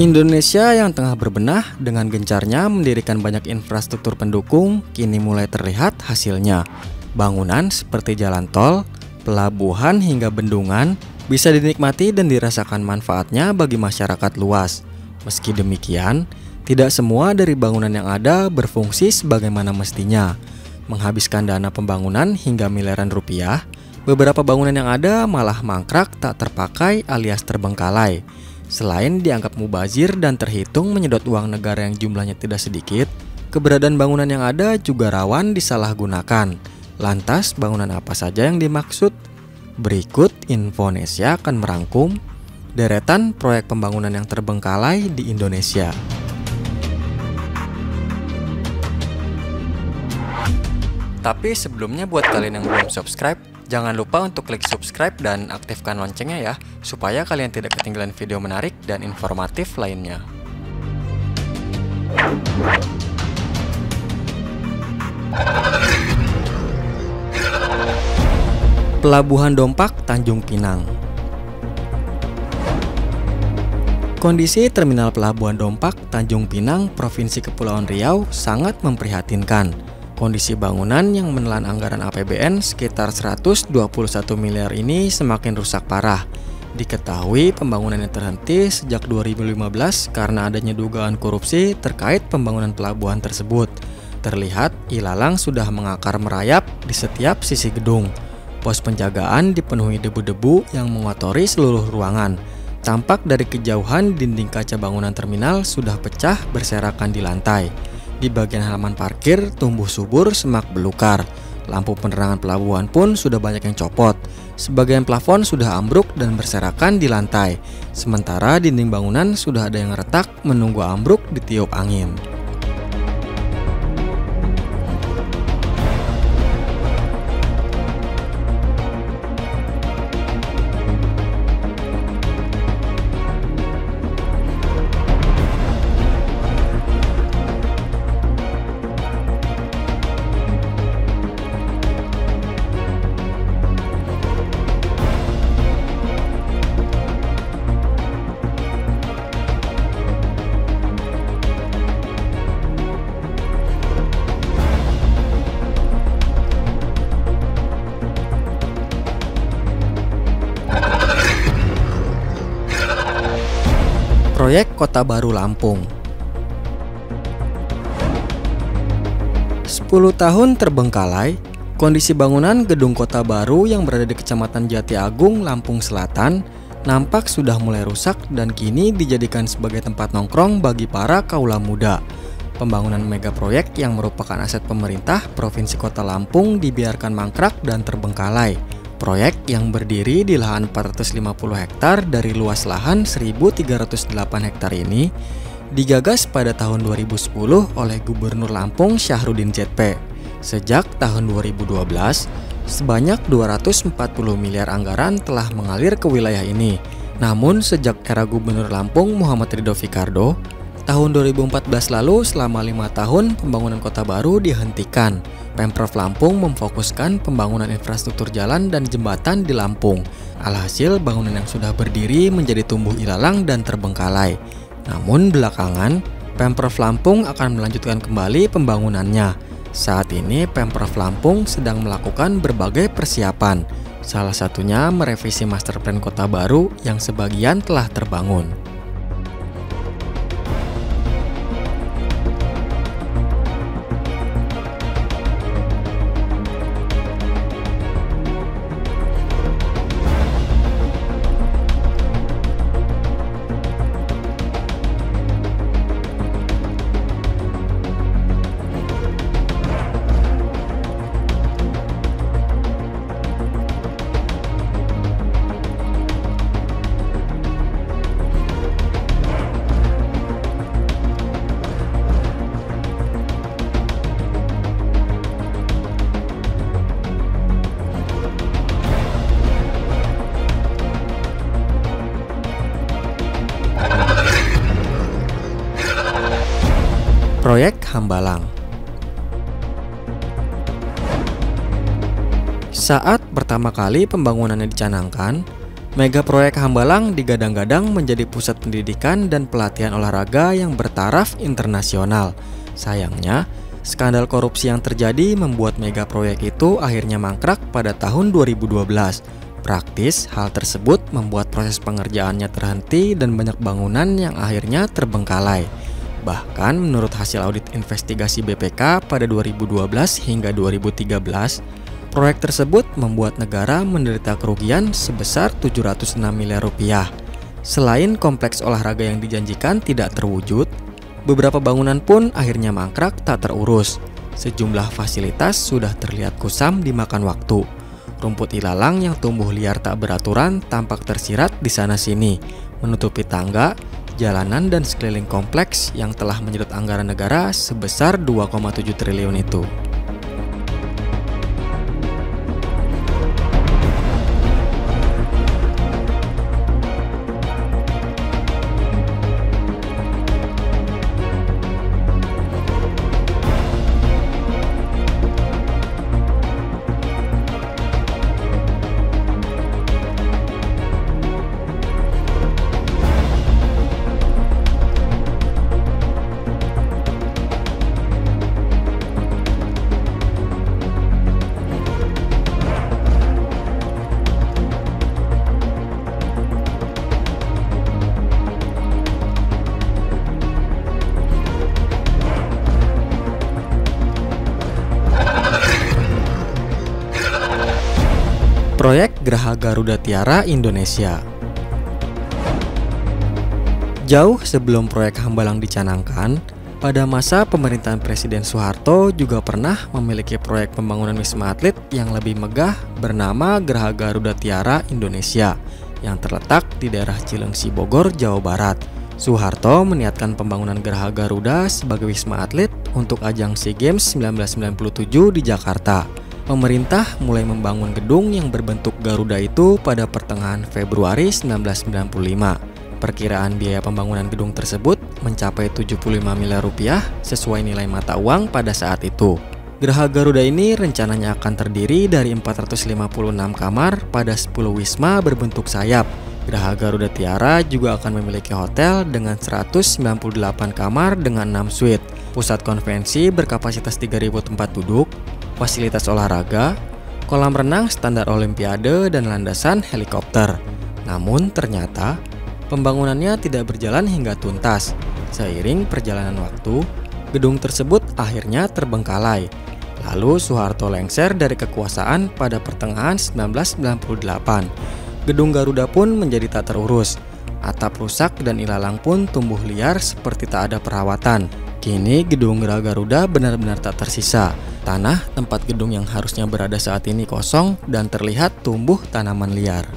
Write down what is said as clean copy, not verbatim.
Indonesia yang tengah berbenah dengan gencarnya mendirikan banyak infrastruktur pendukung kini mulai terlihat hasilnya. Bangunan seperti jalan tol, pelabuhan hingga bendungan bisa dinikmati dan dirasakan manfaatnya bagi masyarakat luas. Meski demikian, tidak semua dari bangunan yang ada berfungsi sebagaimana mestinya. Menghabiskan dana pembangunan hingga miliaran rupiah, beberapa bangunan yang ada malah mangkrak tak terpakai alias terbengkalai. Selain dianggap mubazir dan terhitung menyedot uang negara yang jumlahnya tidak sedikit, keberadaan bangunan yang ada juga rawan disalahgunakan. Lantas, bangunan apa saja yang dimaksud? Berikut Infonesia akan merangkum deretan proyek pembangunan yang terbengkalai di Indonesia. Tapi sebelumnya buat kalian yang belum subscribe, jangan lupa untuk klik subscribe dan aktifkan loncengnya ya, supaya kalian tidak ketinggalan video menarik dan informatif lainnya. Pelabuhan Dompak, Tanjung Pinang. Kondisi Terminal Pelabuhan Dompak, Tanjung Pinang, Provinsi Kepulauan Riau sangat memprihatinkan. Kondisi bangunan yang menelan anggaran APBN sekitar 121 miliar ini semakin rusak parah. Diketahui pembangunannya terhenti sejak 2015 karena adanya dugaan korupsi terkait pembangunan pelabuhan tersebut. Terlihat ilalang sudah mengakar merayap di setiap sisi gedung. Pos penjagaan dipenuhi debu-debu yang mengotori seluruh ruangan. Tampak dari kejauhan dinding kaca bangunan terminal sudah pecah berserakan di lantai. Di bagian halaman parkir tumbuh subur semak belukar. Lampu penerangan pelabuhan pun sudah banyak yang copot. Sebagian plafon sudah ambruk dan berserakan di lantai. Sementara dinding bangunan sudah ada yang retak menunggu ambruk ditiup angin. Proyek Kota Baru Lampung. 10 tahun terbengkalai, kondisi bangunan gedung Kota Baru yang berada di Kecamatan Jati Agung, Lampung Selatan nampak sudah mulai rusak dan kini dijadikan sebagai tempat nongkrong bagi para kaula muda. Pembangunan mega proyek yang merupakan aset pemerintah Provinsi Kota Lampung dibiarkan mangkrak dan terbengkalai. Proyek yang berdiri di lahan 450 hektar dari luas lahan 1.308 hektar ini digagas pada tahun 2010 oleh Gubernur Lampung Syahruddin ZP. Sejak tahun 2012, sebanyak 240 miliar anggaran telah mengalir ke wilayah ini. Namun sejak era Gubernur Lampung Muhammad Ridho Fikardo, tahun 2014 lalu selama 5 tahun pembangunan Kota Baru dihentikan. Pemprov Lampung memfokuskan pembangunan infrastruktur jalan dan jembatan di Lampung. Alhasil bangunan yang sudah berdiri menjadi tumbuh ilalang dan terbengkalai. Namun belakangan, Pemprov Lampung akan melanjutkan kembali pembangunannya. Saat ini Pemprov Lampung sedang melakukan berbagai persiapan. Salah satunya merevisi Master Plan Kota Baru yang sebagian telah terbangun. Proyek Hambalang. Saat pertama kali pembangunannya dicanangkan, Mega proyek Hambalang digadang-gadang menjadi pusat pendidikan dan pelatihan olahraga yang bertaraf internasional. Sayangnya, skandal korupsi yang terjadi membuat mega proyek itu akhirnya mangkrak pada tahun 2012. Praktis, hal tersebut membuat proses pengerjaannya terhenti dan banyak bangunan yang akhirnya terbengkalai. Bahkan menurut hasil audit investigasi BPK pada 2012 hingga 2013, proyek tersebut membuat negara menderita kerugian sebesar 706 miliar rupiah. Selain kompleks olahraga yang dijanjikan tidak terwujud, beberapa bangunan pun akhirnya mangkrak tak terurus. Sejumlah fasilitas sudah terlihat kusam dimakan waktu. Rumput ilalang yang tumbuh liar tak beraturan tampak tersirat di sana-sini, menutupi tangga, jalanan dan sekeliling kompleks yang telah menyedot anggaran negara sebesar 2,7 triliun itu. Proyek Geraha Garuda Tiara Indonesia. Jauh sebelum proyek Hambalang dicanangkan, pada masa pemerintahan Presiden Soeharto juga pernah memiliki proyek pembangunan Wisma Atlet yang lebih megah bernama Geraha Garuda Tiara Indonesia yang terletak di daerah Cilengsi, Bogor, Jawa Barat. Soeharto meniatkan pembangunan Geraha Garuda sebagai Wisma Atlet untuk ajang SEA Games 1997 di Jakarta. Pemerintah mulai membangun gedung yang berbentuk Garuda itu pada pertengahan Februari 1995. Perkiraan biaya pembangunan gedung tersebut mencapai 75 miliar rupiah sesuai nilai mata uang pada saat itu. Geraha Garuda ini rencananya akan terdiri dari 456 kamar pada 10 wisma berbentuk sayap. Geraha Garuda Tiara juga akan memiliki hotel dengan 198 kamar dengan 6 suite, pusat konvensi berkapasitas 3.000 tempat duduk, fasilitas olahraga, kolam renang standar olimpiade, dan landasan helikopter. Namun ternyata pembangunannya tidak berjalan hingga tuntas. Seiring perjalanan waktu, gedung tersebut akhirnya terbengkalai. Lalu Soeharto lengser dari kekuasaan pada pertengahan 1998. Gedung Garuda pun menjadi tak terurus. Atap rusak dan ilalang pun tumbuh liar seperti tak ada perawatan. Kini gedung Geraha Garuda benar-benar tak tersisa. Tanah tempat gedung yang harusnya berada saat ini kosong dan terlihat tumbuh tanaman liar.